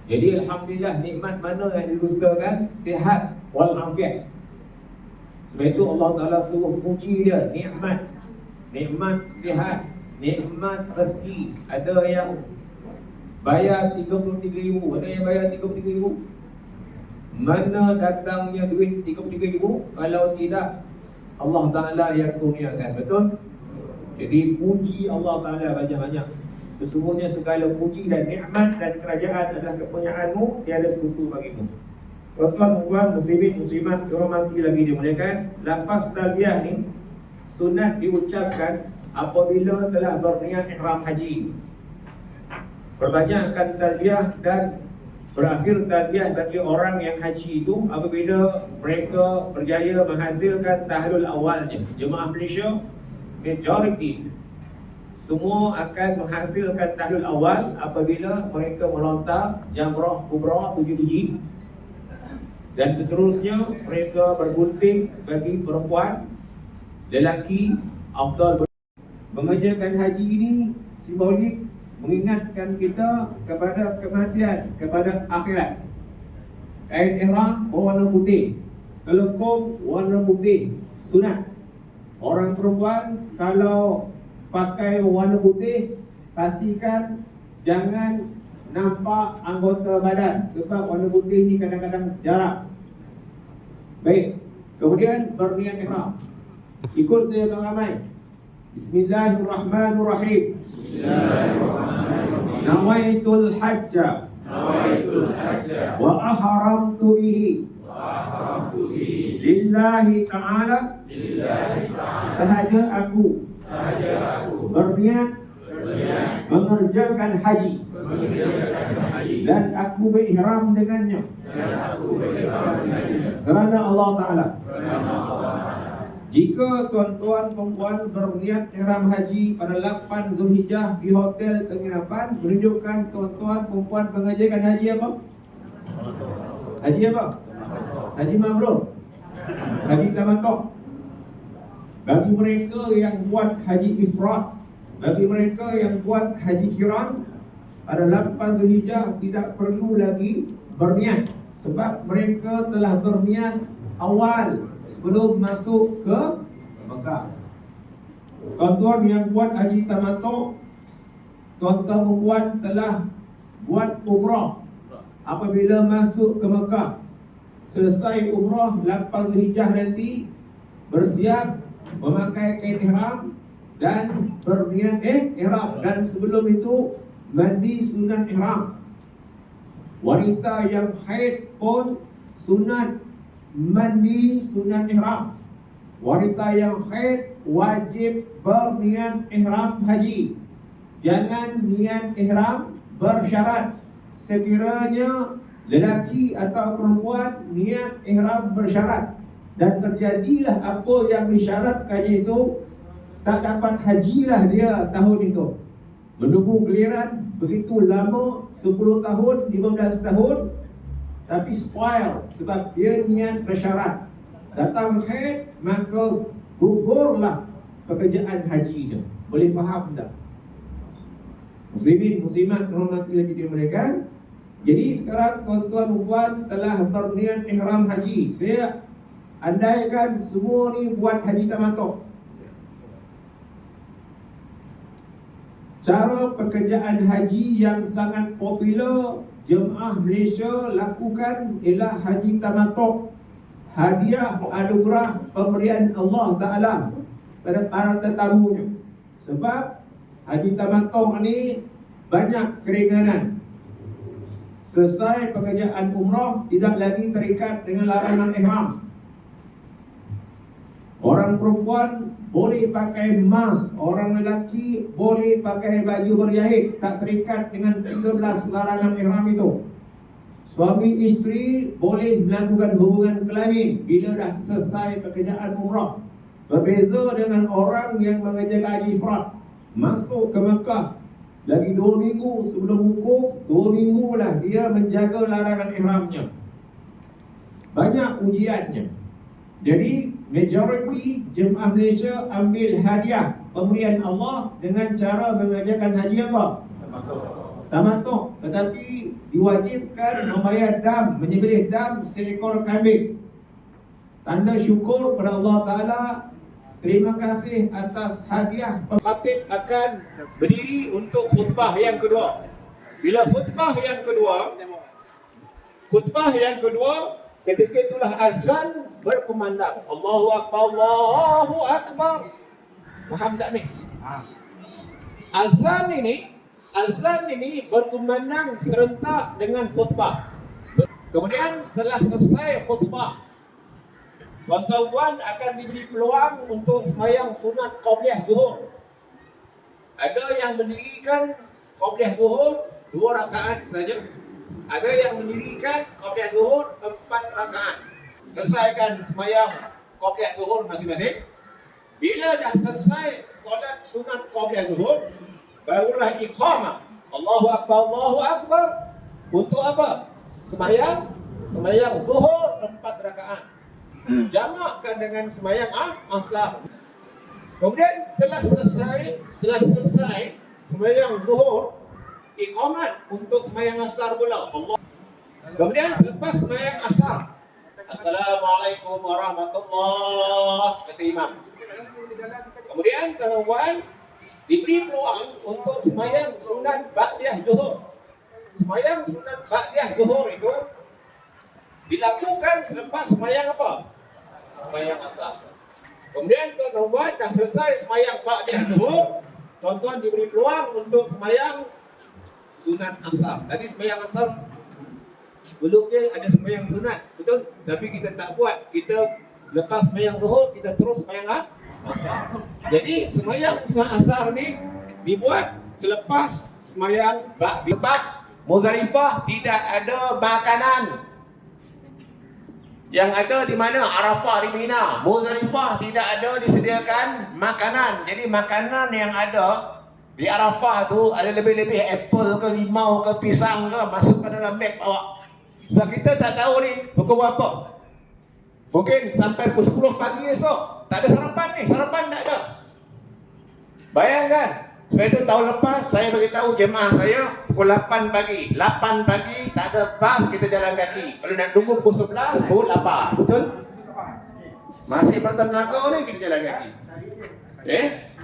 Jadi alhamdulillah, nikmat mana yang didustakan? Sihat wal afiat. Sebab itu Allah Ta'ala suruh puji dia, nikmat. Nikmat sihat, nikmat rezeki. Ada yang bayar 33,000, ada yang bayar 33,000. Mana datangnya duit 33,000 kalau tidak Allah Ta'ala yang kurniakan? Betul? Jadi puji Allah Ta'ala banyak-banyak. Sesungguhnya segala puji dan nikmat dan kerajaan adalah kepunyaanmu, tiada sekutu bagimu. Tuan-tuan, muslimin, muslimat, dirahmati lagi dimuliakan, lafaz talbiyah ni sunat diucapkan apabila telah berniat ihram haji. Perbanyakkan talbiyah dan berakhir talbiyah bagi orang yang haji itu apabila mereka berjaya menghasilkan tahlul awalnya. Jemaah Malaysia majority semua akan menghasilkan tahlul awal apabila mereka melontar jamrah kubra 7 biji, dan seterusnya mereka bergunting bagi perempuan, lelaki afdal. Mengerjakan haji ini simbolik mengingatkan kita kepada kematian, kepada akhirat. Kain ihram berwarna putih, kelengkung warna putih, sunat. Orang perempuan kalau pakai warna putih, pastikan jangan nampak anggota badan, sebab warna putih ni kadang-kadang jarak. Baik, kemudian berniat ihram. Ikut saya ramai. Bismillahirrahmanirrahim. Bismillahirrahmanirrahim. Nawaitul hajja wa ahramtu bihi lillahi ta'ala. Sahaja aku berniat mengerjakan haji dan aku berihram dengannya kerana Allah Ta'ala. Jika tuan-tuan perempuan berniat ihram haji pada 8 Zulhijjah di hotel penginapan, menunjukkan tuan-tuan perempuan mengerjakan haji apa? Haji apa? Haji mabrur, haji tamattu'. Bagi mereka yang buat haji ifrad, bagi mereka yang buat haji kiran, pada 8 Zulhijjah tidak perlu lagi berniat, sebab mereka telah berniat awal sebelum masuk ke Mekah. Tuan-tuan yang buat haji tamattu', tuan-tuan perempuan telah buat umrah apabila masuk ke Mekah. Selesai umrah 8 Zulhijjah nanti, bersiap memakai kain ihram dan berniat ihram, dan sebelum itu mandi sunat ihram. Wanita yang haid pun sunat mandi sunat ihram. Wanita yang haid wajib berniat ihram haji. Jangan niat ihram bersyarat. Sekiranya lelaki atau perempuan niat ihram bersyarat dan terjadilah apa yang disyaratkannya itu, tak dapat hajilah dia tahun itu. Menunggu giliran begitu lama, 10 tahun, 15 tahun, tapi spoil sebab dia niat bersyarat. Datang haid, maka gugurlah pekerjaan hajinya. Boleh faham tak? Muslimin, muslimat, hormati lagi dia mereka. Jadi sekarang tuan-tuan perempuan telah berniat ihram haji. Saya andaikan semua ni buat haji tamattu'. Cara pekerjaan haji yang sangat popular jemaah Malaysia lakukan ialah haji tamattu'. Hadiah anugerah pemberian Allah Ta'ala pada para tetamunya. Sebab haji tamattu' ni banyak keringanan. Selesai pekerjaan umrah, tidak lagi terikat dengan larangan ihram. Orang perempuan boleh pakai mask, orang lelaki boleh pakai baju berjahit, tak terikat dengan 13 larangan ihram itu. Suami isteri boleh melakukan hubungan kelamin bila dah selesai pekerjaan umrah. Berbeza dengan orang yang mengerjakan haji ifrad, masuk ke Mekah lagi 2 minggu sebelum wukuf, 2 minggu lah dia menjaga larangan ihramnya. Banyak ujiannya. Jadi majoriti jemaah Malaysia ambil hadiah pemberian Allah dengan cara mengerjakan haji apa? taman tu. Tetapi diwajibkan membayar dam, menyembelih dam seekor kambing. Tanda syukur kepada Allah Ta'ala. Terima kasih atas hadiah. Khatib akan berdiri untuk khutbah yang kedua. Bila khutbah yang kedua, ketika itulah azan berkumandang. Allahu Akbar, Allahu Akbar. Faham tak ni? Azan ini berkumandang serentak dengan khutbah. Kemudian setelah selesai khutbah, tuan-tuan akan diberi peluang untuk sembahyang sunat qabliyah zuhur. Ada yang mendirikan qabliyah zuhur 2 rakaat saja. Ada yang mendirikan qabliyah zuhur 4 rakaat. Selesaikan sembahyang qabliyah zuhur masing-masing. Bila dah selesai solat sunat qabliyah zuhur, barulah iqamah. Allahu Akbar, Allahu Akbar. Untuk apa? Sembahyang zuhur 4 rakaat. Jamakkan dengan sembahyang asar. Kemudian setelah selesai sembahyang zuhur, iqamat untuk sembahyang asar pula. Kemudian selepas sembahyang asar, Assalamualaikum warahmatullahi, kata imam. Kemudian tuan-tuan diberi peluang untuk sembahyang sunat ba'diyah zuhur. Sembahyang sunat ba'diyah zuhur itu dilakukan selepas sembahyang apa? Sembahyang asar. Kemudian tuan-tuan dah selesai sembahyang ba'diyah zuhur, tuan-tuan diberi peluang untuk sembahyang sunat asar. Tadi sembahyang asar sebelumnya ada sembahyang sunat, betul? Tapi kita tak buat. Kita lepas sembahyang zuhur, kita terus sembahyang asar. Jadi sembahyang sunat asar ni dibuat selepas sembahyang ba'diyah. Sebab Muzdalifah tidak ada makanan. Yang ada di mana? Arafah, di Mina. Muzdalifah tidak ada disediakan makanan. Jadi makanan yang ada di Arafah tu ada lebih-lebih apple ke limau ke pisang ke, masukkan dalam beg bawa. Sebab kita tak tahu ni pukul berapa. Mungkin sampai pukul 10 pagi esok tak ada sarapan ni, sarapan tak ada. Bayangkan, sebab itu tahun lepas saya beritahu jemaah saya pukul 8 pagi. 8 pagi tak ada bas, kita jalan kaki. Kalau nak tunggu pukul 11, pukul 8. Betul? Masih bertenaga ni kita jalan kaki.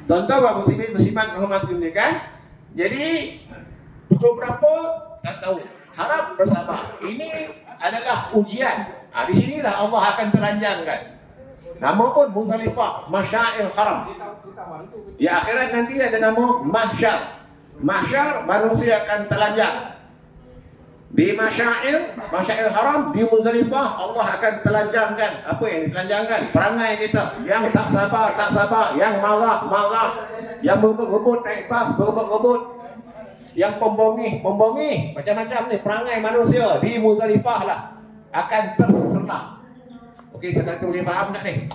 Tuan-tuan buat muslimat hormat ini kan? Jadi pukul berapa? Tak tahu. Harap bersabar. Ini adalah ujian. Di sinilah Allah akan telanjangkan. Nama pun Muzdalifah, Masyair Haram. Di akhirat nanti ada nama Mahsyar. Mahsyar manusia akan telanjang. Di Masyair Haram, di Muzdalifah Allah akan telanjangkan. Apa yang ditelanjangkan? Perangai kita. Yang tak sabar, yang marah, yang berebut naik bas, berebut. Yang pembohong, macam-macam ni perangai manusia di Muzdalifah lah akan terserlah. Okey, saya tak boleh faham tak ni?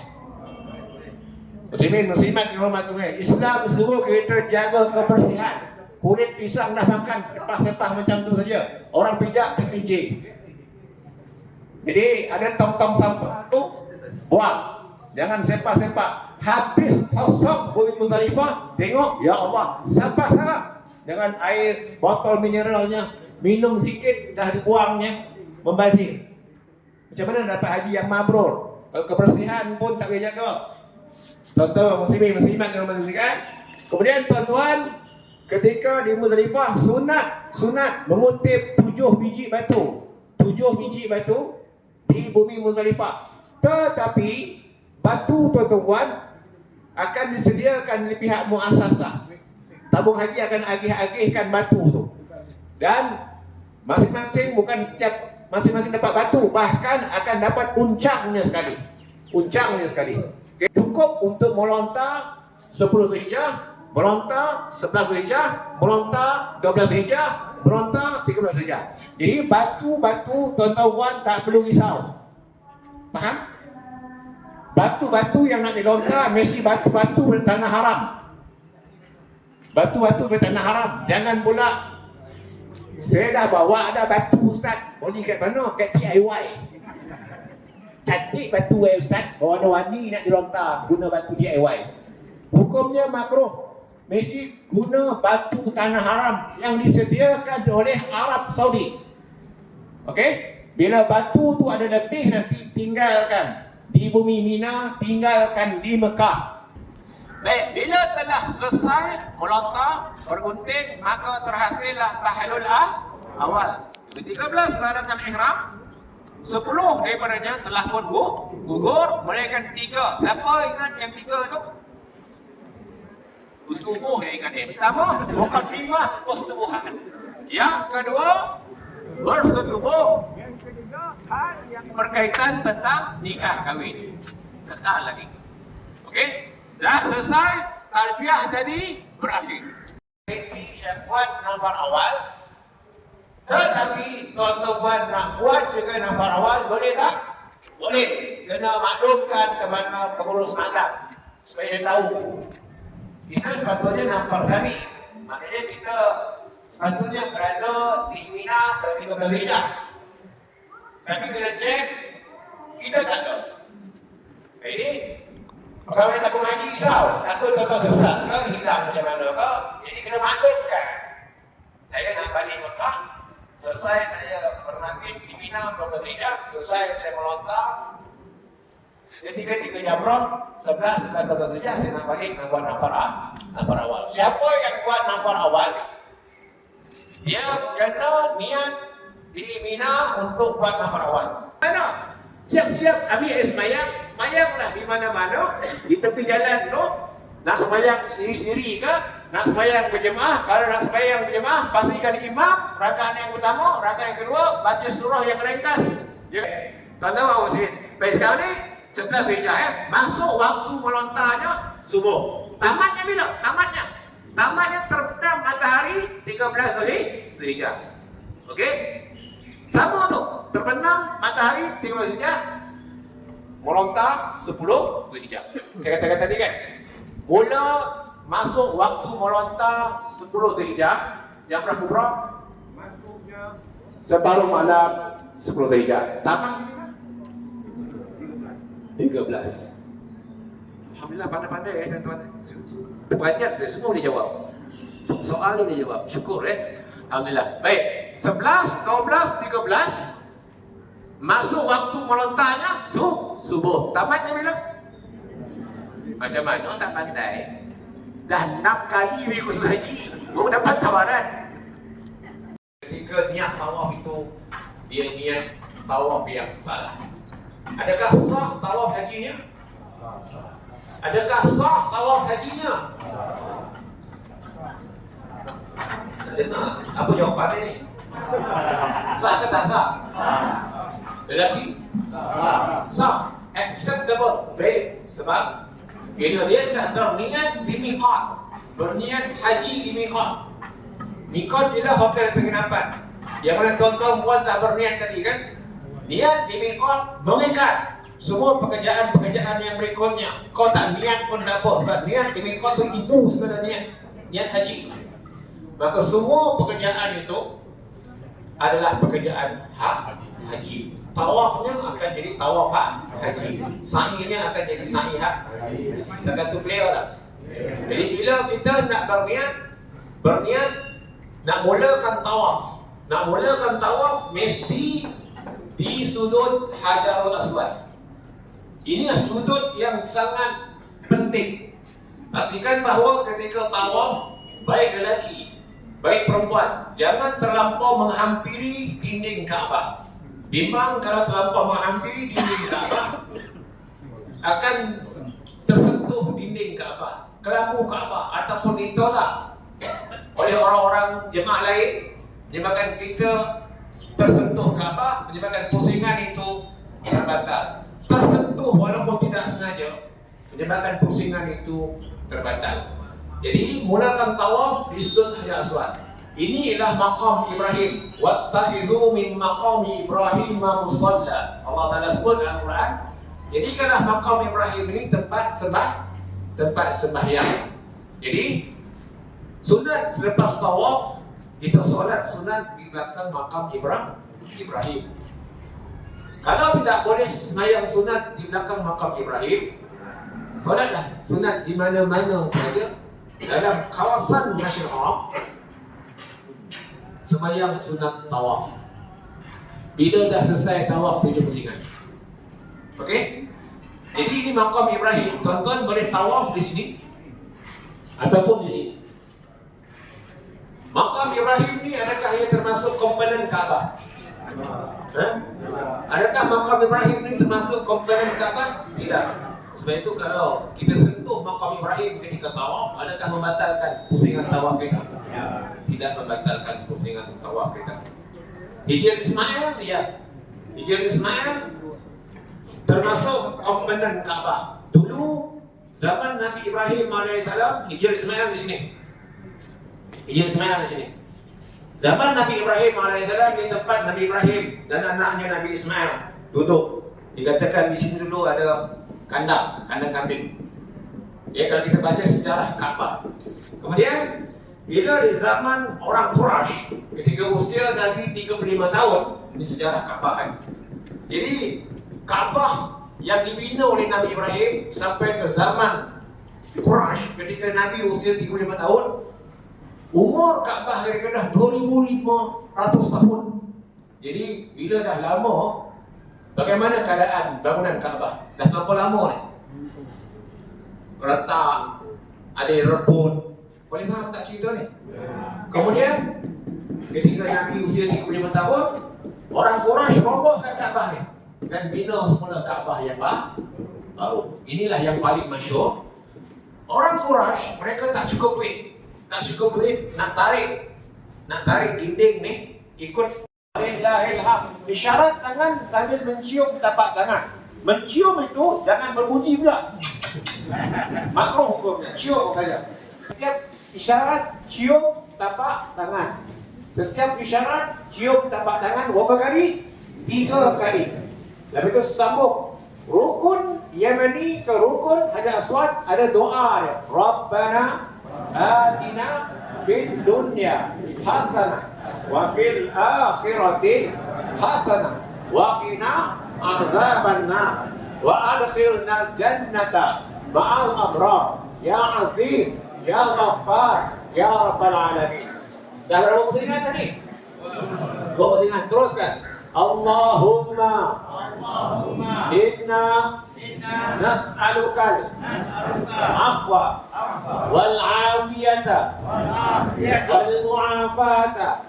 Muslimin, muslimat dihormati. Islam suruh kita jaga kebersihan. Kulit pisang dah makan sepah-sepah macam tu saja. Orang pijak terkincing. Jadi ada tong-tong sampah tu buang. Jangan sepah-sepah. Habis kosong bumi Muzdalifah, tengok, ya Allah, sampah-sampah. Dengan air botol mineralnya, minum sikit dah dibuangnya, membazir. Macam mana dapat haji yang mabrur? Kalau kebersihan pun tak boleh jaga. Tuan-tuan muslimin muslimat yang bersaksikan. Kemudian tuan-tuan, ketika di Muzdalifah sunat mengutip 7 biji batu. 7 biji batu di bumi Muzdalifah. Tetapi batu tuan-tuan akan disediakan di pihak muasasah. Tabung haji akan agih-agihkan batu tu. Dan masing-masing bukan setiap masing-masing dapat batu, bahkan akan dapat uncangnya sekali. Okay. Cukup untuk melontar 10 Zulhijjah, melontar 11 Zulhijjah, melontar 12 Zulhijjah, melontar 13 Zulhijjah. Jadi batu-batu tuan-tuan tak perlu risau. Faham? Batu-batu yang nak dilontar mesti batu-batu bertanah haram. Batu-batu bertanah haram. Jangan pula saya dah bawa ada batu ustaz. Beli kat mana? Kat DIY. Cantik batu ustaz. Warna-warni nak dilontar guna batu DIY. Hukumnya makruh. mesti guna batu tanah haram yang disediakan oleh Arab Saudi. Okey? Bila batu tu ada lebih, nanti tinggalkan di bumi Mina, tinggalkan di Mekah. Baik, bila telah selesai melontar, bergunting, maka terhasillah tahlul awal. 13 larangan ihram, 10 daripadanya telah pun gugur, melainkan 3. Siapa ingat yang 3 tu? Usubuh yang ingat dia. Pertama, mukadimah persetubuhan. Yang kedua, bersetubuh. Yang ketiga, hal yang berkaitan tentang nikah kahwin. Kekal lagi. Okey? Dah selesai, talbiyah tadi berakhir. Ini yang kuat nampak awal. Tetapi tuan-tuan nak buat juga nampak awal, boleh tak? Boleh. Kena maklumkan kepada pengurus mazhab supaya dia tahu. Kita sepatutnya nampak sani. Maknanya kita sepatutnya berada di Mina pada 13 Hijrah. Tapi bila cek, kita tak tahu. Ini pegawai tabung haji risau, takut tuan-tuan sesat ke, hilang macam mana ke. Jadi kena maklumkan. Saya nak balik Mekah, selesai saya bernabit di Mina 12 Hijrah, selesai saya melontar. Ketika jamrah 11 Hijrah saya nak balik nak buat nafar awal. Siapa yang buat nafar awal? Dia kena niat di Mina untuk buat nafar awal. Mana? Siap-siap ambil air semayanglah di mana-mana, di tepi jalan tu. Nak semayang sendiri-sendiri ke? Nak semayang berjemaah? Kalau nak semayang berjemaah, pastikan imam, rakaat yang pertama, rakaat yang kedua, baca surah yang ringkas. Tuan-tuan muslimin, baik sekarang ni 11 Hijrah masuk waktu melontarnya subuh. Tamatnya bila? Tamatnya terbenam matahari 13 Hijrah. Okey? Sama tu, terbenam matahari 13 Hijrah, melontar 10 Hijrah. Saya katakan tadi kan, mula masuk waktu melontar 10 Hijrah, jam berapa? Masuknya separuh malam 10 Hijrah. Tamat 13. Alhamdulillah, pandai-pandai tuan-tuan. Terperanjat saya, semua dia jawab. Soal ni dia jawab. Syukur Alhamdulillah. Baik, 11, 12, 13 masuk waktu melontarnya subuh. Tamatnya bila? Macam mana tak pandai? Dah 6 kali ikut haji, baru dapat tawaran. Ketika niat tawaf itu, dia niat tawaf yang salah. Adakah sah tawaf hajinya? Adakah sah tawaf hajinya? Dengar, apa jawapannya ni? Sah ke tak sah? Lelaki? Sah. Acceptable. Baik. Sebab bila dia dah berniat di miqat, berniat haji di miqat. Miqat ialah hotel penginapan. Yang mana tuan-tuan puan tak berniat tadi kan? Niat di miqat mengikat semua pekerjaan-pekerjaan yang berikutnya. Kau tak niat pun tak apa, sebab niat di miqat tu itu sebenarnya niat haji. Maka semua pekerjaan itu adalah pekerjaan haji. Tawafnya akan jadi tawaf haji. Sa'inya akan jadi sa'i haji. Setakat tu clear tak? Jadi bila kita nak berniat nak mulakan tawaf mesti di sudut Hajarul Aswad. Ini sudut yang sangat penting. Pastikan bahawa ketika tawaf, baik lelaki, baik perempuan, jangan terlampau menghampiri dinding Kaabah. Bimbang kalau terlampau menghampiri dinding Kaabah, akan tersentuh dinding Kaabah, kelambu Kaabah, ataupun ditolak oleh orang-orang jemaah lain, menyebabkan kita tersentuh Kaabah, menyebabkan pusingan itu terbatal. Tersentuh walaupun tidak sengaja, menyebabkan pusingan itu terbatal. Jadi mulakan tawaf di sudut Hajar Aswad. Ini ialah maqam Ibrahim. Wattakhizu min maqami Ibrahim musalla. Allah Taala sebut dalam Al-Quran. Jadikanlah maqam Ibrahim ini tempat sembahyang. Jadi sunat selepas tawaf kita solat sunat di belakang maqam Ibrahim. Kalau tidak boleh sembahyang sunat di belakang maqam Ibrahim, solatlah sunat di mana-mana saja dalam kawasan Masjidil Haram sembahyang sunat tawaf. Bila dah selesai tawaf 7 pusingan. Okey? Jadi ini makam Ibrahim. Tuan-tuan boleh tawaf di sini ataupun di sini. Makam Ibrahim ni adakah ia termasuk komponen Kaabah? Adakah makam Ibrahim ni termasuk komponen Kaabah? Tidak. Sebab itu kalau kita sentuh makam Ibrahim ketika tawaf, adakah membatalkan pusingan tawaf kita? Tidak membatalkan pusingan tawaf kita. Hijr Ismail, ya. Hijr Ismail termasuk komponen Kaabah. Dulu zaman Nabi Ibrahim AS, Hijr Ismail di sini. Hijr Ismail di sini. Zaman Nabi Ibrahim AS di tempat Nabi Ibrahim dan anaknya Nabi Ismail duduk. Dikatakan di sini dulu ada kandang kambing. Ya, kalau kita baca sejarah Kaabah. Kemudian bila di zaman orang Quraisy ketika usia Nabi 35 tahun, ini sejarah Kaabah kan. Jadi Kaabah yang dibina oleh Nabi Ibrahim sampai ke zaman Quraisy ketika Nabi usia 35 tahun, umur Kaabah kira-kira dah 2500 tahun. Jadi bila dah lama, bagaimana keadaan bangunan Kaabah? Dah terlalu lama ni. Retak, ada yang rebut. Boleh faham tak cerita ni? Kemudian ketika Nabi usia 35 tahun, orang Quraisy robohkan Kaabah ni dan bina semula Kaabah yang baru. Inilah yang paling masyhur. Orang Quraisy mereka tak cukup duit nak tarik dinding ni ikut Alhamdulillah. Isyarat tangan sambil mencium tapak tangan. Mencium itu jangan berbunyi pula. Makruh hukumnya, cium saja. Setiap isyarat cium tapak tangan. Setiap isyarat cium tapak tangan berapa kali? 3 kali. Lepas itu sambung rukun Yamani ke rukun Hajar Aswad, ada doa dia. Rabbana atina fid dunya hasanah wa fil akhirati hasanah wa qina azabannar wa adkhilna jannata ma'al abrar ya aziz ya ghaffar ya rabbal alamin. Dah berapa pusingan tadi? 2 pusingan. Teruskan. Allahumma inna nas'alukal afwa wal afiyata wal mu'afata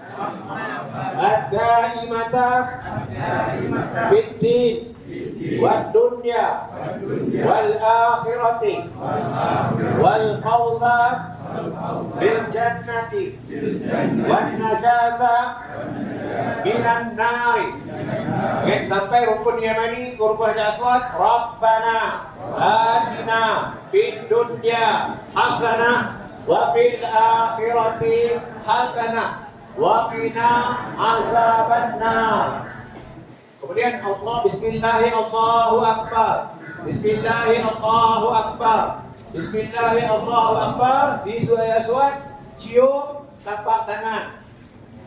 ad-daimata fid din wad dunya wal akhirati wal fawza bil jannati wan najata minan nari. Sampai rukun Yamani, rukun Hajar Aswad. Rabbana atina fid dunya hasanah wa fil akhirati hasanah wa qina azabannar. Kemudian Allah bismillahi Allahu akbar. Bismillahi Allahu akbar. Bismillahi Allahu akbar. Di surah Aswad cium tapak tangan.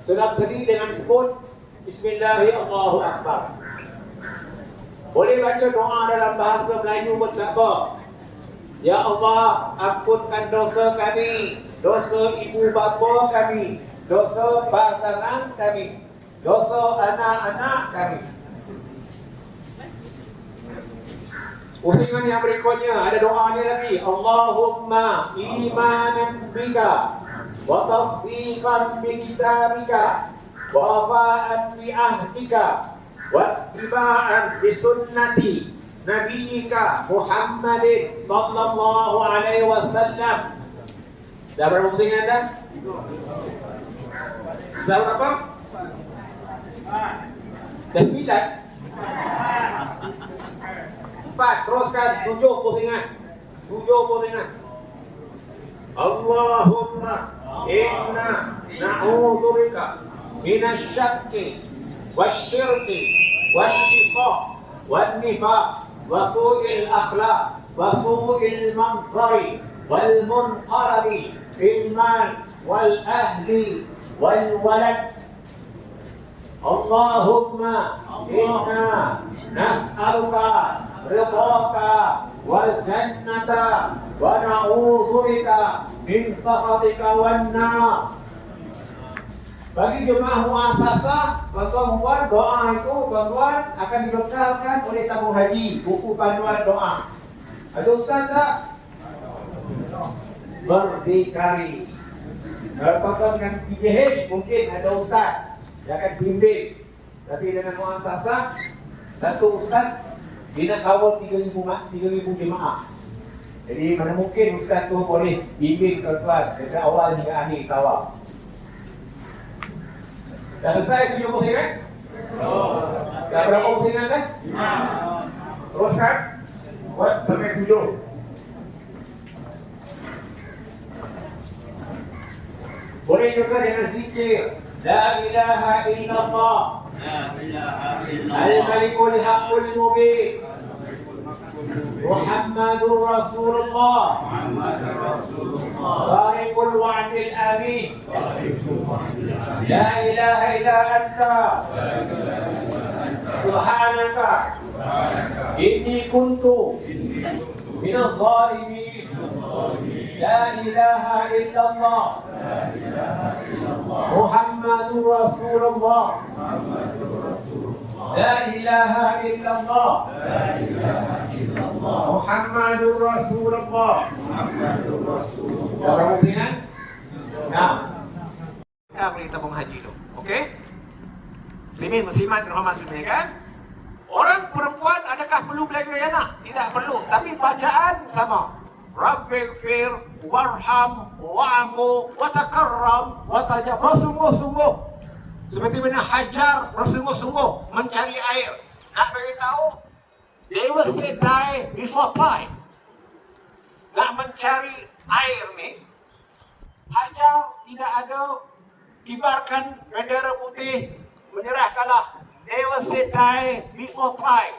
Sedang sedih dengan sebut Bismillahi Allahu akbar. Boleh baca doa dalam bahasa Melayu pun tak apa. Ya Allah, ampunkan dosa kami, dosa ibu bapa kami, dosa pasangan kami, dosa anak-anak kami. Pusingan yang berikutnya ada doanya lagi. Allahumma imanan bika wa tasdiqan bi kitabika wa wafa'an bi ahdika wa ittiba'an bi sunnati nabiyyika Muhammadin sallallahu alaihi wasallam. Dah berapa pusingan dah? Dah berapa? Dah 9. 4, teruskan 7 pusingan. 7 pusingan. Allahumma inna na'udzubika minasy syakki wasyirki wasyiqaq wan nifaq wa su'il akhlaq wa su'il manzari wal munqarabi fil mal wal ahli wal walad. Allahumma inna nas'aluka ridhaka wal jannata wa na'udzubika min sakhatika wan nar. Bagi jemaah muasasah, tuan-tuan doa itu tuan-tuan akan dibekalkan oleh tabung haji, buku panduan doa. Ada ustaz tak? Berdikari. Kalau tuan-tuan dengan PJH mungkin ada ustaz yang akan bimbing. Tapi dengan muasasah, satu ustaz dia nak kawal 3,000 jemaah. Jadi mana mungkin ustaz tu boleh bimbing tuan-tuan dari awal hingga akhir kawal. Dah selesai 7 pusingan? Dah berapa pusingan dah? 5. Teruskan. Buat sampai 7. Boleh juga dengan zikir. La ilaha illallah. Al-Malikul Haqqul Mubin. Muhammadur Rasulullah. Sariqul Wa'dil Amin. La ilaha illa anta. Subhanaka. Inni kuntu minadh zalimin. La ilaha illallah. Muhammadur Rasulullah. La ilaha illallah. Muhammadur Rasulullah. Berapa pusingan? 6. Kita boleh tabung haji tu. Okey? Muslimin muslimat rahmatullahi kan? Orang perempuan adakah perlu belajar anak? Tidak perlu, tapi bacaan sama. Rabbighfir warham wa'fu watakarram watajab. Bersungguh-sungguh. Seperti mana Hajar bersungguh-sungguh mencari air. Nak beritahu, they will say die before try. Nak mencari air ni, Hajar tidak ada kibarkan bendera putih, menyerah kalah. They will say die before try.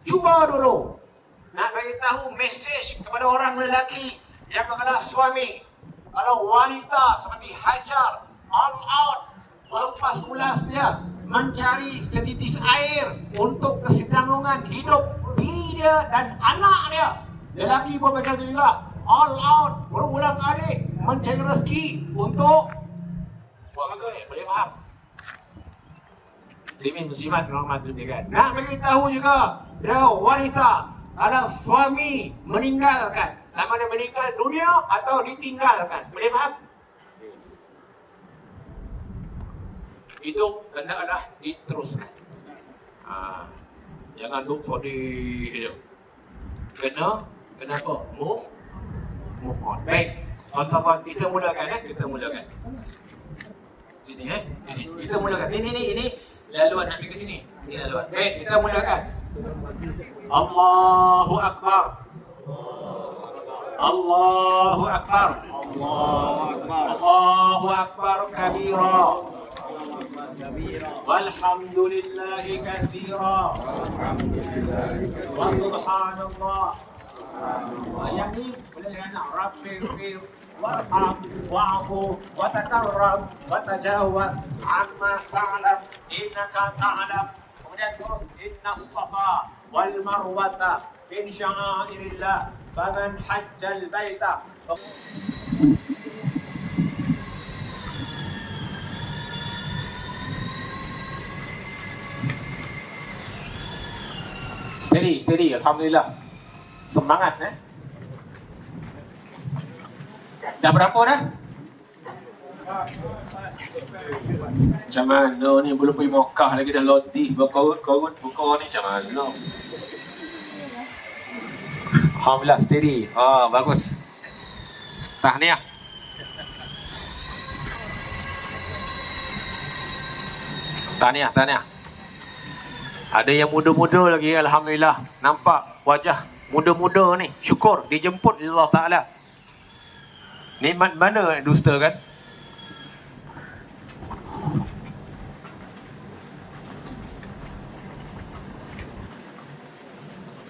Cuba dulu. Nak beritahu mesej kepada orang lelaki yang adalah suami. Kalau wanita seperti Hajar, all out, melepas ulas dia, mencari setitis air untuk kesinambungan hidup diri dia dan anak dia. Lelaki pun begitu juga, all out, berulang kali mencari rezeki untuk buat apa? Boleh faham? Muslimin muslimat rahmatullahi kan. Nak beritahu juga dia wanita, kalau suami meninggalkan, sama ada meninggal dunia atau ditinggalkan, boleh faham? Hidup hendaklah diteruskan. Jangan look for the hidup. Kena apa? Move on. Baik, tuan-tuan kita mulakan kita mulakan. Sini ini kita mulakan. Ini laluan nak pergi ke sini. Ini laluan. Baik, kita mulakan. Allahu Akbar. Allahu Akbar. Allahu Akbar kabira. Walhamdulillahi katsira. Wa subhanallah. Yang ni boleh dengan Rabbighfir warham wa'fu watakarram watajawaz amma ta'lam innaka ta'lam. Kemudian terus innas safa wal marwata min sya'airillah faman hajjal baita. Steady, alhamdulillah. Semangat Dah berapa dah? Macam mana ni, belum pergi Mekah lagi dah lotih berkorut buka ni, macam mana? Alhamdulillah, steady. Bagus. Tahniah. Tahniah. Ada yang muda-muda lagi, alhamdulillah. Nampak wajah muda-muda ni, syukur dijemput oleh Allah Ta'ala. Nikmat mana dusta kan?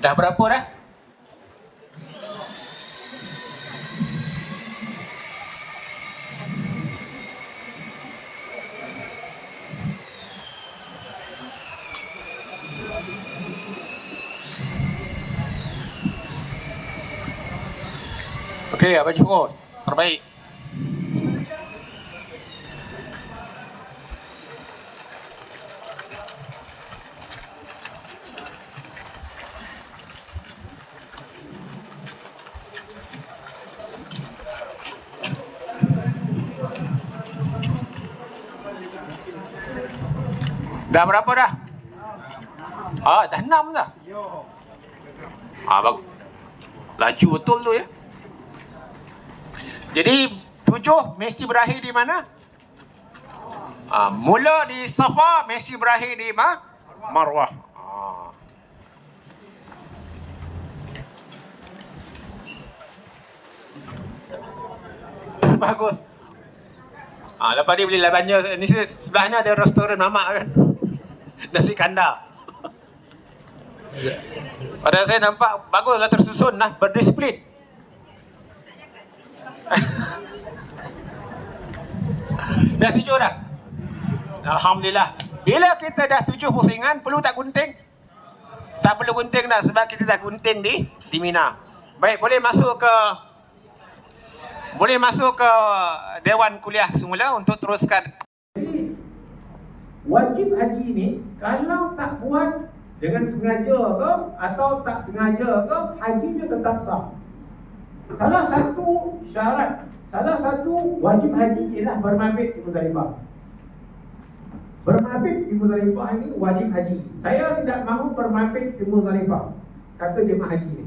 Dah berapa dah? Okey, Abang Syukur, terbaik. Dah berapa dah? Dah 6 dah. Bagus. Laju betul tu ya. Jadi 7 mesti berakhir di mana? Mula di Safa, mesti berakhir di Marwah. Bagus. Lepas ni beli belanja. Ni sebelahnya ada restoran mamak kan. Nasi kandar. Pada saya nampak baguslah, tersusun lah, berdisiplin. Dah 7 dah? Alhamdulillah. Bila kita dah 7 pusingan, perlu tak gunting? Tak perlu gunting dah, sebab kita dah gunting di Mina. Baik, boleh masuk ke Dewan Kuliah semula untuk teruskan. Wajib haji ni, kalau tak buat dengan sengaja ke atau tak sengaja ke, hajinya tetap sah. Salah satu syarat, salah satu wajib haji ialah bermabit di Muzdalifah. Bermabit di Muzdalifah ini wajib haji. Saya tidak mahu bermabit di Muzdalifah, kata jemaah haji ni.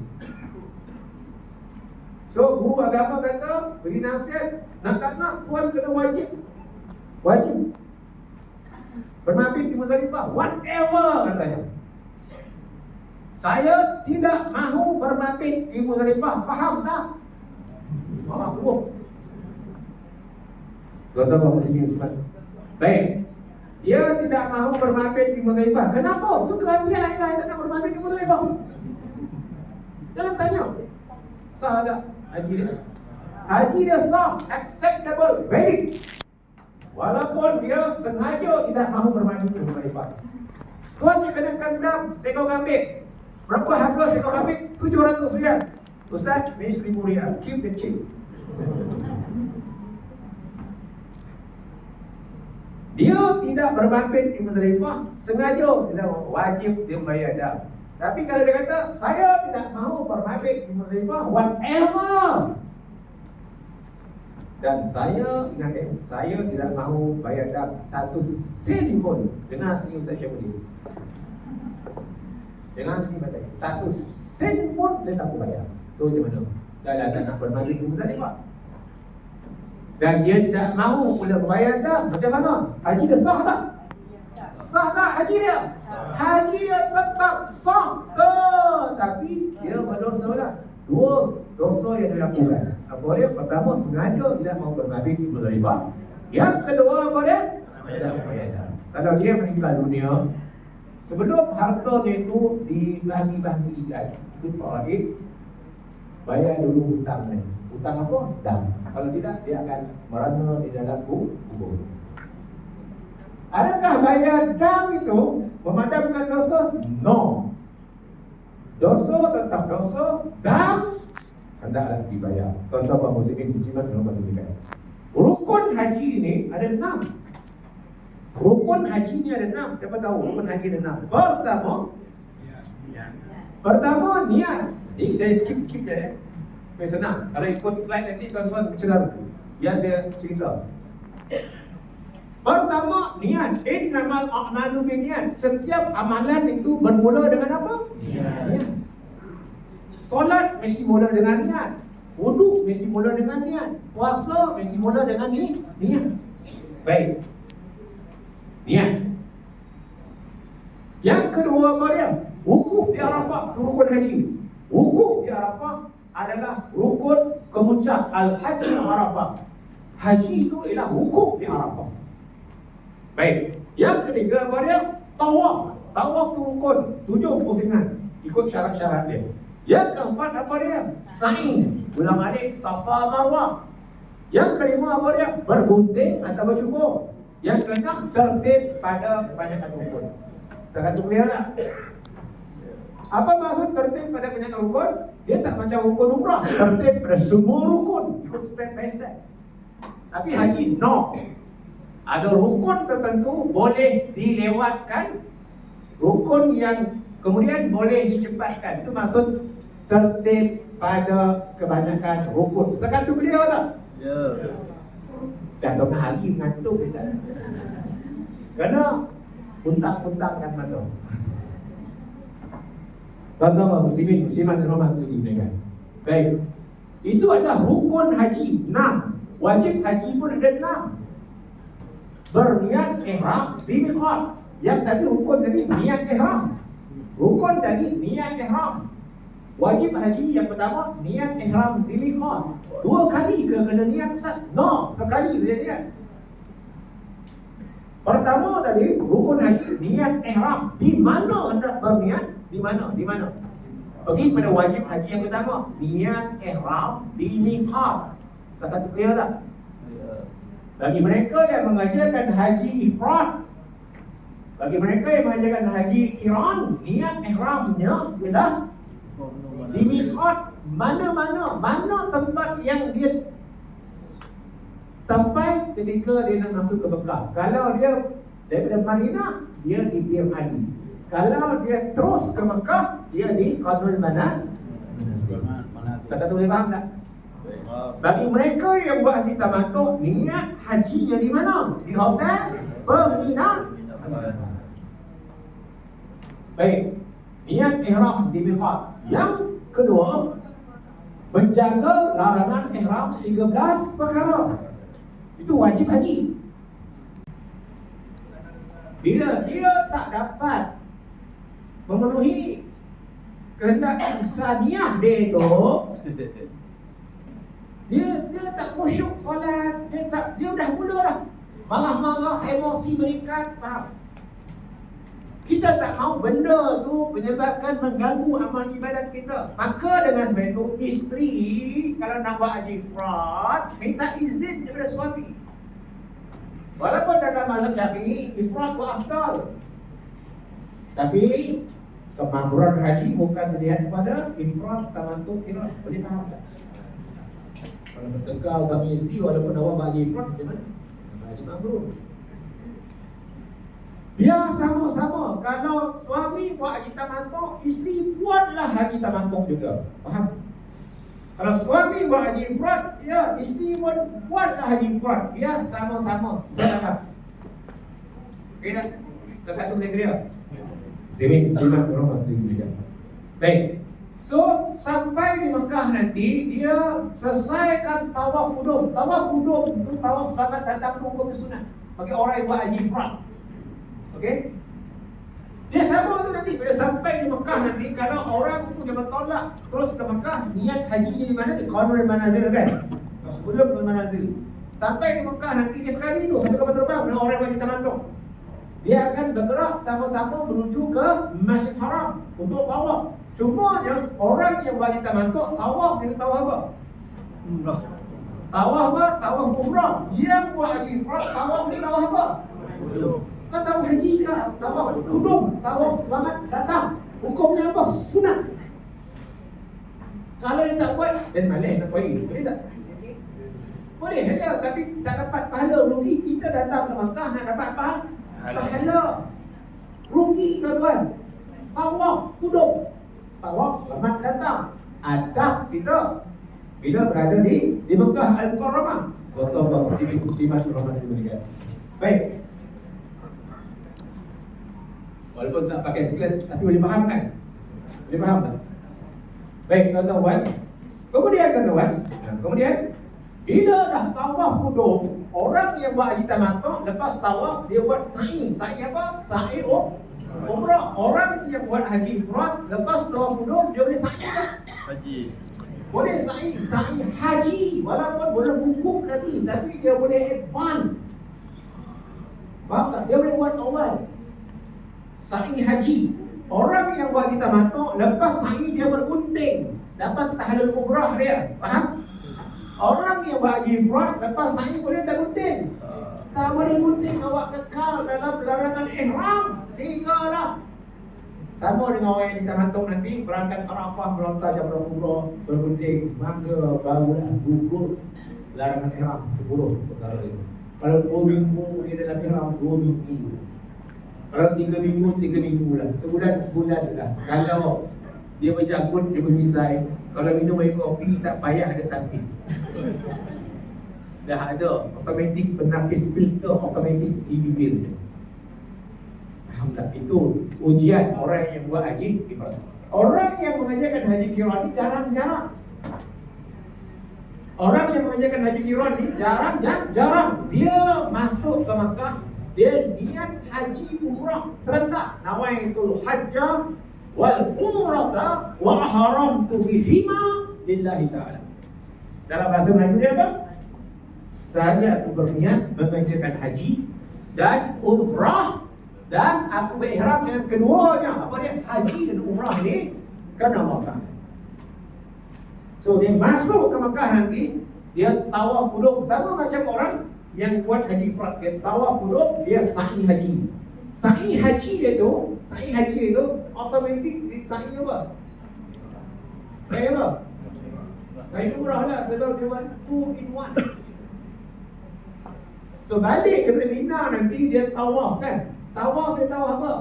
So guru agama kata, beri nasihat, nak tak nak tuan kena wajib. Wajib bermabit di Muzdalifah, whatever katanya. Saya tidak mahu bermabit di Muzdalifah, faham tak? Maaf suruh. Tuan-tuan Bapak Muslimin semua. Baik. Dia tidak mahu bermabit di Muzdalifah. Kenapa? Suka hati dia tak nak bermabit di Muzdalifah. Jangan tanya. Sah tak haji dia? Haji dia sah, acceptable, valid. Walaupun dia sengaja tidak mahu bermabit di Muzdalifah. Tuan dia kenakan dam seekor kambing. Berapa harga seekor kambing? 700 riyal. Ustaz, ni 1000 riyal. Keep the change. Dia tidak bermabit di Muzdalifah, sengaja tidak wajib dia membayar dam. Tapi kalau dia kata, saya tidak mahu bermabit di Muzdalifah, whatever. Dan saya, ingat saya tidak mahu bayar dam 1 sen pun. Dengar sini Ustaz Syamudin. Jangan sini batai. 1 sen pun saya tak bayar. So macam mana? Dah nak bermabit di Muzdalifah. Dan dia tidak mahu pula bayar dah. Macam mana? Haji dia sah tak? Sah tak haji dia? Haji dia tetap sah ke? Tapi dia berdosa lah. 2 dosa yang dia lakukan. Apa dia? Pertama, sengaja tidak mahu bermabit di Muzdalifah. Yang kedua apa dia? Tidak bayar dah. Kalau dia meninggal dunia, sebelum hartanya itu dibagi-bagikan, itu faraid, bayar dulu hutang ni. Hutang apa? Dam. Kalau tidak, dia akan merana di dalam kubur. Adakah bayar dam itu memadamkan dosa? No. Dosa tetap dosa, dam hendaklah dibayar. Tuan-tuan Bapak Muslimin Muslimat kena perhatikan. Rukun haji ni ada 6. Rukun haji ni ada 6. Siapa tahu rukun haji ada 6? Pertama niat. Jadi saya skip je ya. Supaya senang. Kalau ikut slide nanti tuan-tuan bercegar. Biar saya cerita. Pertama niat. Innamal a'malu binniyat. Setiap amalan itu bermula dengan apa? Niat. Solat mesti mula dengan niat. Wuduk mesti mula dengan niat. Puasa mesti mula dengan niat. Baik. Niat. Yang kedua apa dia? Wukuf di Arafah, rukun haji. Wukuf di Arafah adalah rukun kemuncak Al-Hajj Arafah. Haji itu ialah wukuf di Arafah. Baik. Yang ketiga apa dia? Tawaf. Tawaf itu rukun 7 pusingan. Ikut syarat-syarat dia. Yang keempat apa dia? Sa'i. Ulang alik Safa Marwah. Yang kelima apa dia? Bergunting atau bercukur. Yang keenam tertib pada kebanyakan rukun. Sangat clear tak? Apa maksud tertib pada kebanyakan rukun? Dia tak macam rukun umrah, tertib pada semua rukun, ikut step by step. Tapi haji no. Ada rukun tertentu boleh dilewatkan, rukun yang kemudian boleh dicepatkan. Itu maksud tertib pada kebanyakan rukun. Setakat tu clear tak? Ya. Dan tuan haji mengantuk di sana. Kerana puntang-puntangkan mata. Tuan-tuan muslimin, muslimat dirahmati kan. Baik. Itu adalah rukun haji 6. Wajib haji pun ada 6. Berniat ihram di miqat. Yang tadi rukun tadi niat ihram. Rukun tadi niat ihram. Wajib haji yang pertama niat ihram di miqat. 2 kali ke kena niat Ustaz? No, sekali saja niat. Pertama tadi rukun haji niat ihram. Di mana hendak berniat? Di mana? Di mana? Pergi pada wajib haji yang pertama, niat ihram di miqat. Setakat clear tak? Bagi mereka yang mengajarkan haji ifrad, bagi mereka yang mengajarkan haji qiran, niat ihramnya ialah di miqat. Mana tempat yang dia sampai ketika dia nak masuk ke Mekah. Kalau dia daripada Madinah, dia di Bir Ali. Kalau dia terus ke Mekah, dia di Qadrul Manazil. Saudara boleh faham tak? Bagi mereka yang buat haji tamattu, niat hajinya di mana? Di hotel penginapan. Baik, niat ihram di miqat. Yang kedua, menjaga larangan ihram 13 perkara. Itu wajib haji. Bila dia tak dapat memenuhi kehendak insaniah dia tu, dia tak khusyuk solat, dia dah mula dah marah-marah, emosi meningkat, faham? Kita tak mahu benda tu menyebabkan mengganggu amal ibadat kita. Maka dengan sebab itu, isteri kalau nak buat haji ifrad, minta izin daripada suami. Walaupun dalam mazhab Syafi'i, ifrad tu afdal. Tapi kemakruhan haji bukan dilihat pada ifrad tamattu qiran. Boleh faham tak? Kalau bertengkar suami isteri walaupun awak buat haji ifrad, macam mana? Haji makruh. Biar sama-sama. Kalau suami buat haji tamattu, isteri buatlah haji tamattu juga. Faham? Kalau suami buat haji ifrad, ya, isteri pun buatlah haji ifrad. Biar sama-sama selamat. Okey tak? Setakat tu boleh clear? Simak berapa tu juga. Baik. So, sampai di Mekah nanti, dia selesaikan tawaf qudum. Tawaf qudum itu tawaf selamat datang rukun sunat bagi orang yang buat haji ifrad. Okey? Dia sama tu nanti bila sampai di Mekah nanti, kalau orang tu dia bertolak terus ke Mekah, niat hajinya di mana? Di Qadrul Manazil kan? Sebelum Manazil. Sampai di Mekah nanti dia sekali tu satu kapal terbang dengan orang yang haji tamattu. Dia akan bergerak sama-sama menuju ke Masjid Haram untuk tawaf. Cuma je orang yang buat haji tamattu tawaf dia tawaf apa? Umrah. Tawaf apa? Tawaf umrah. Yang buat haji ifrad tawaf dia tawaf apa? Kau tahu haji ke? Tawaf qudum, tawaf selamat datang. Hukumnya apa? Sunat. Kalau dia tak buat, dan malah nak buat ini, boleh tak? Boleh saja, tapi tak dapat pahala, rugi. Kita datang ke Mekah nak dapat pahala. Rugi tuan-tuan. Tawaf qudum, tawaf selamat datang. Adab kita bila berada di Mekah Al-Mukarramah. Tuan-tuan, muslimat rahmat Allah. Baik. Walaupun tak pakai siklet, tapi boleh faham kan? Boleh faham tak? Baik, tuan-tuan. Kemudian bila dah tawaf qudum, orang yang buat haji tamattu lepas tawaf dia buat sa'i. Sa'i apa? Sa'i umrah. Orang yang buat haji ifrad lepas tawaf qudum dia boleh sa'i tak? Haji. Boleh sa'i haji. Walaupun boleh wukuf lagi, tapi dia boleh advance. Faham tak? Dia boleh buat awal sa'i haji. Orang yang buat haji tamattu lepas sa'i dia bergunting, dapat tahlul umrah dia. Faham? Orang yang buat haji ifrad lepas sa'i boleh tak gunting? Tak boleh gunting, awak kekal dalam larangan ihram sehinggalah. Sama dengan orang yang tamattu nanti berangkat Arafah, melontar Jamrah Kubra, bergunting, maka barulah gugur larangan ihram 10 perkara itu. Kalau 2 minggu dia dalam ihram, 2 minggu. Kalau 3 minggu lah. Sebulan lah. Kalau dia berjangkut, dia bermisai. Kalau minum air kopi, tak payah ada tapis. Dah ada automatic penapis filter automatic di bibir dia. tak? Itu ujian orang yang buat haji ifrad. Orang yang mengajarkan haji qiran ni jarang-jarang. Orang yang mengajarkan haji qiran ni jarang. Dia masuk ke Makkah, dia niat haji umrah serentak. Nawaitul hajjah wal umrata wa haramtu bihima lillahi ta'ala. Dalam bahasa Melayu dia apa? Saya aku berniat mengerjakan haji dan umrah, dan aku berihram dengan keduanya. Apa dia? Haji dan umrah ni kerana Makkah. So dia masuk ke Makkah nanti, dia tawaf qudum sama macam orang yang buat haji ifrad. Dia tawaf qudum, dia sa'i haji. Sa'i haji itu automatik di sa'i apa? Sa'i apa? Sa'i umrah lah, sebab dia buat 2 in 1. So balik ke Mina nanti dia tawaf kan? Tawaf dia tawaf apa?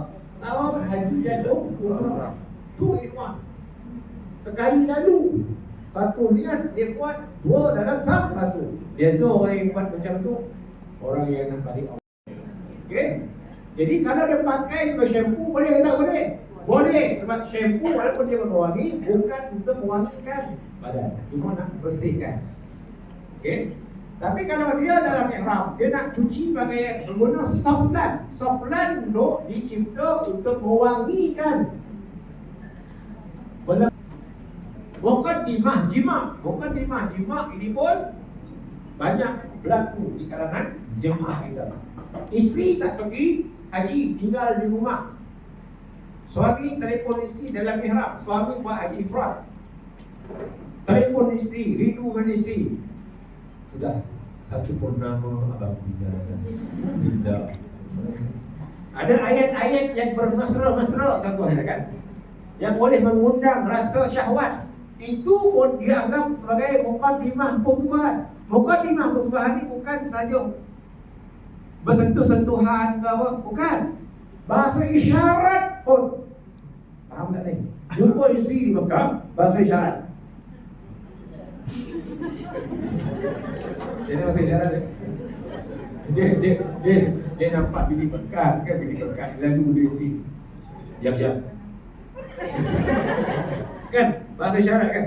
Tawaf haji dan umrah 2 in 1. Sekali lalu satu niat dia buat 2 dalam 1. Biasa orang yang buat macam tu orang yang nak balik. Okay? Jadi kalau dia pakai untuk shampoo boleh ke tak boleh? Boleh, sebab shampoo walaupun dia mewangi bukan untuk mewangikan badan, cuma nak bersihkan. Okay? Tapi kalau dia dalam ihram, dia nak cuci pakaian menggunakan soflan. Soflan tu dicipta untuk mewangikan. Bukan dimah jima ini pun banyak berlaku di kalangan jemaah kita. Isteri tak pergi haji, tinggal di rumah. Suami telefon isteri dalam ihram, suami buat haji ifrad. Telefon isteri, rindu dengan isteri. Sudah, satu purnama abang tidak. Ada ayat-ayat yang bermesra-mesra contohnya kan, yang boleh mengundang rasa syahwat. Itu pun dianggap sebagai muqaddimah khusbah. Muqaddimah khusbah ni bukan saja bersentuh-sentuhan ke apa, bukan. Bahasa isyarat pun. Faham tak ni? Jumpa isteri di Mekah, bahasa isyarat. Jadi bahasa isyarat dia nampak bini pekat kan, bini pekat lalu dia isi yap kan, bahasa isyarat kan.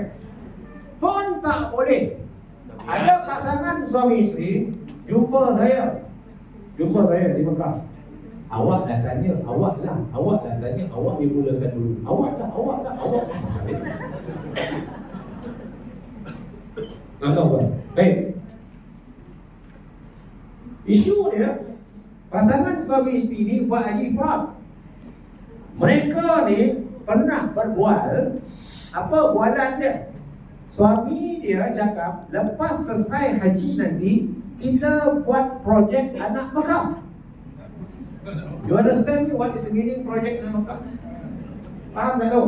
Pun tak boleh. Ada pasangan suami isteri jumpa saya di Mekah. Awak dah tanya, awak lah tanya, awak dia mulakan dulu. Awak lah. Tahu kan? Baik. Isu dia, pasangan suami isteri ni buat haji ifrad. Mereka ni pernah berbual. Apa bualan dia? Suami dia cakap, lepas selesai haji nanti kita buat projek anak Mekah. You understand what is the meaning project anak Mekah? Faham tak tu?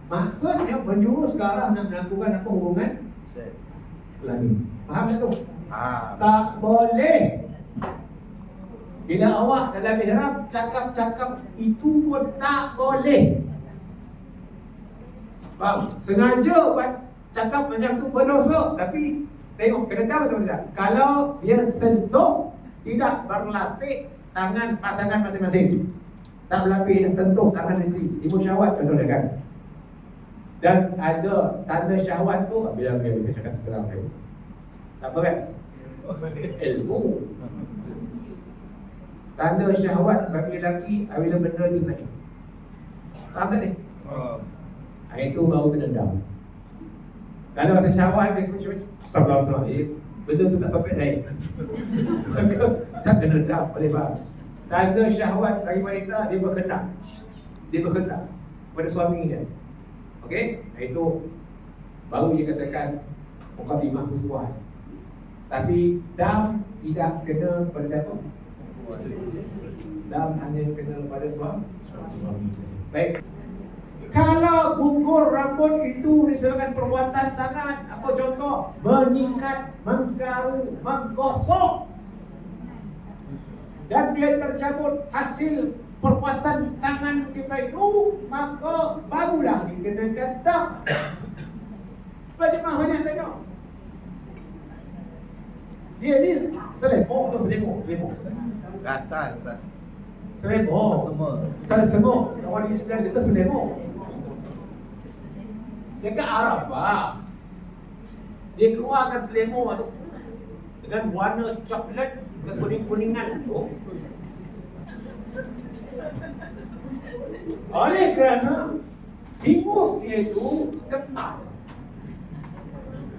Maksudnya menjurus ke arah nak melakukan apa hubungan kelamin. Faham tak tu? Tak boleh. Bila awak dalam ihram cakap-cakap itu pun tak boleh. Faham? Sengaja buat cakap macam tu berdosa. Tapi tengok kena tahu betul tak? Kalau dia sentuh tidak berlapik tangan pasangan masing-masing, tak berlapik sentuh tangan isteri, ibu syahwat contohnya kan. Dan ada tanda syahwat tu bila saya cakap serang saya. Tak apa kan? Ilmu. Tanda syahwat bagi lelaki apabila benda tu naik. Faham tak ni? Itu baru kena dam. Kalau rasa syahwat dia semua astagfirullah, benda tu tak sampai naik. Tak kena dam, boleh faham? Tanda syahwat bagi wanita dia berkendak pada suami dia. Okey? Itu baru dia katakan muqaddimah khusbah. Tapi dam tidak kena pada siapa? Dam hanya kena pada suami. Baik. Kalau gugur rambut itu disebabkan perbuatan tangan, apa contoh? Menyikat, menggaru, menggosok, dan dia tercabut hasil perbuatan tangan kita itu, maka barulah dikenakan dam. Bagaimana banyak tengok? Dia ni selimut atau selimut? Gatal, Ustaz. Selemo. Selemo. Orang Islam kita selemo. Dekat Arafah, dia keluarkan selemo tu dengan warna coklat kuning-kuningan tu. Oleh kerana timus dia itu ketat,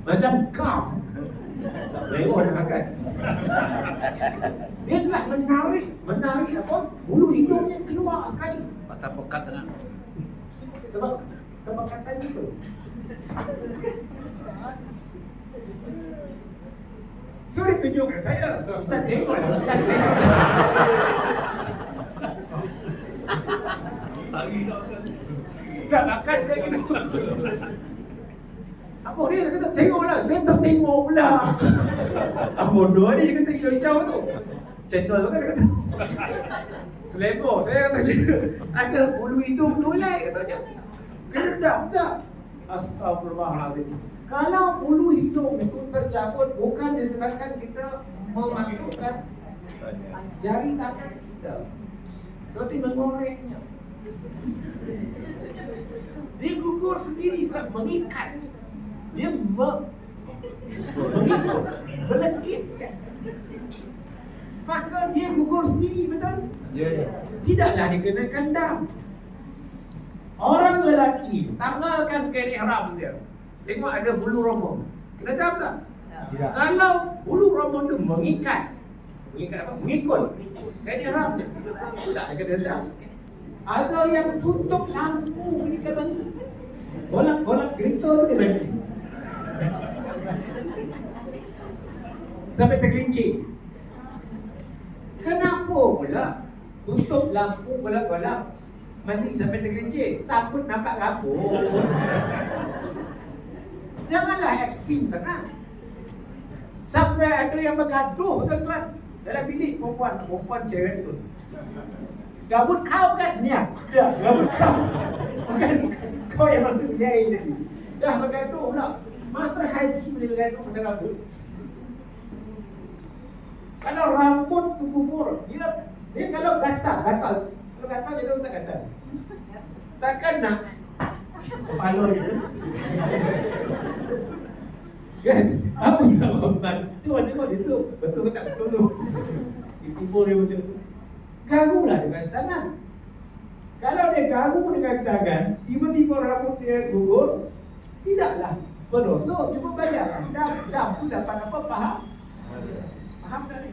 macam kam. Selemo nak makan. Dia telah menarik apa? Bulu hidungnya keluar sekali. Mata pekat sangat. Sebab kebekatan itu. So dia tunjukkan saya. Ustaz tengok lah. Ustaz tengok. Tak makan saya gitu. Apa dia kata tengoklah. Saya tak tengok pula. Apa doa dia kata hijau tu. Channel tu kan dia kata. Selebo. Saya kata ada bulu hidung nolai katanya. Kedap tak? Astagfirullahaladzim. Kalau bulu hidung itu tercabut bukan disebabkan kita memasukkan jari tangan kita, seperti mengoreknya. Dia gugur sendiri sebab mengikat. Dia mengikut, melekit. Maka dia gugur sendiri, betul? Ya, ya. Tidaklah dikenakan dam. Orang lelaki tanggalkan kain ihram dia. Tengok ada bulu roma. Kena dam tak? Tidak. Kalau bulu roma tu mengikat apa? Mengikut kain ihram dia. Tak ada kena dam. Ada yang tutup lampu ketika mandi. Bolak-bolak kereta tu dia mandi. Sampai tergelincir. Kenapa pula tutup lampu bolak-bolak mandi sampai tergelincir? Takut nampak rambut. Janganlah ekstrim sangat. Sampai ada yang bergaduh, tuan-tuan, dalam bilik perempuan cewek tu. Gabut kau kan? Ni ya, gabut kau. Bukan kau yang maksud dia tadi. Dah bergaduh pula. Masa haji boleh bergaduh pasal rambut. Kalau rambut tu gugur, dia kalau gatal. Kalau gatal dia tak usah gatal. Takkan nak kepala dia. Kan? Apa yang nak tu tengok dia tu. Betul ke tak betul tu? Tiba dia macam tu. Garulah dengan tangan. Kalau dia garu dengan tangan, tiba-tiba rambut dia gugur, tidaklah berdosa. Cuma bayar. Dah pun dapat apa? Faham? Faham tak ni?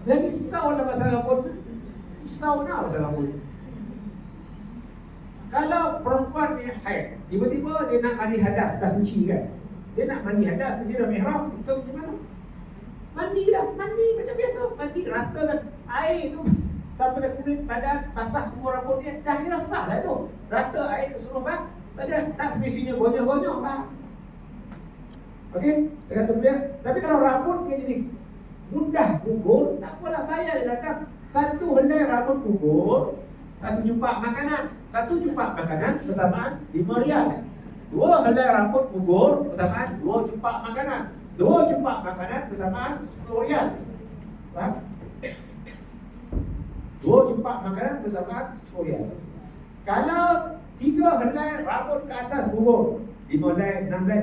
Dan risaulah pasal rambut. Risaulah pasal rambut. Kalau perempuan ni haid, tiba-tiba dia nak mandi hadas, dah suci kan? Dia nak mandi hadas, dia dah mihrab, so macam mana? Mandi macam biasa. Mandi ratakan air tu sampai dah kulit badan, basah semua rambut dia, dah kira sah dah tu. Rata air ke seluruh badan, tak semestinya gonyong-gonyong lah. Okey, saya kata boleh. Tapi kalau rambut dia jadi mudah gugur, tak apalah, bayar je datang. Satu helai rambut gugur, satu cumpak makanan. Satu cumpak makanan bersamaan 5 rial. 2 helai rambut gugur bersamaan 2 cumpak makanan. 2 cumpak makanan bersamaan 10 rial. Faham? 2 cumpak makanan bersamaan 10 rial. Kalau 3 helai rambut ke atas gugur, 5 helai, 6 helai,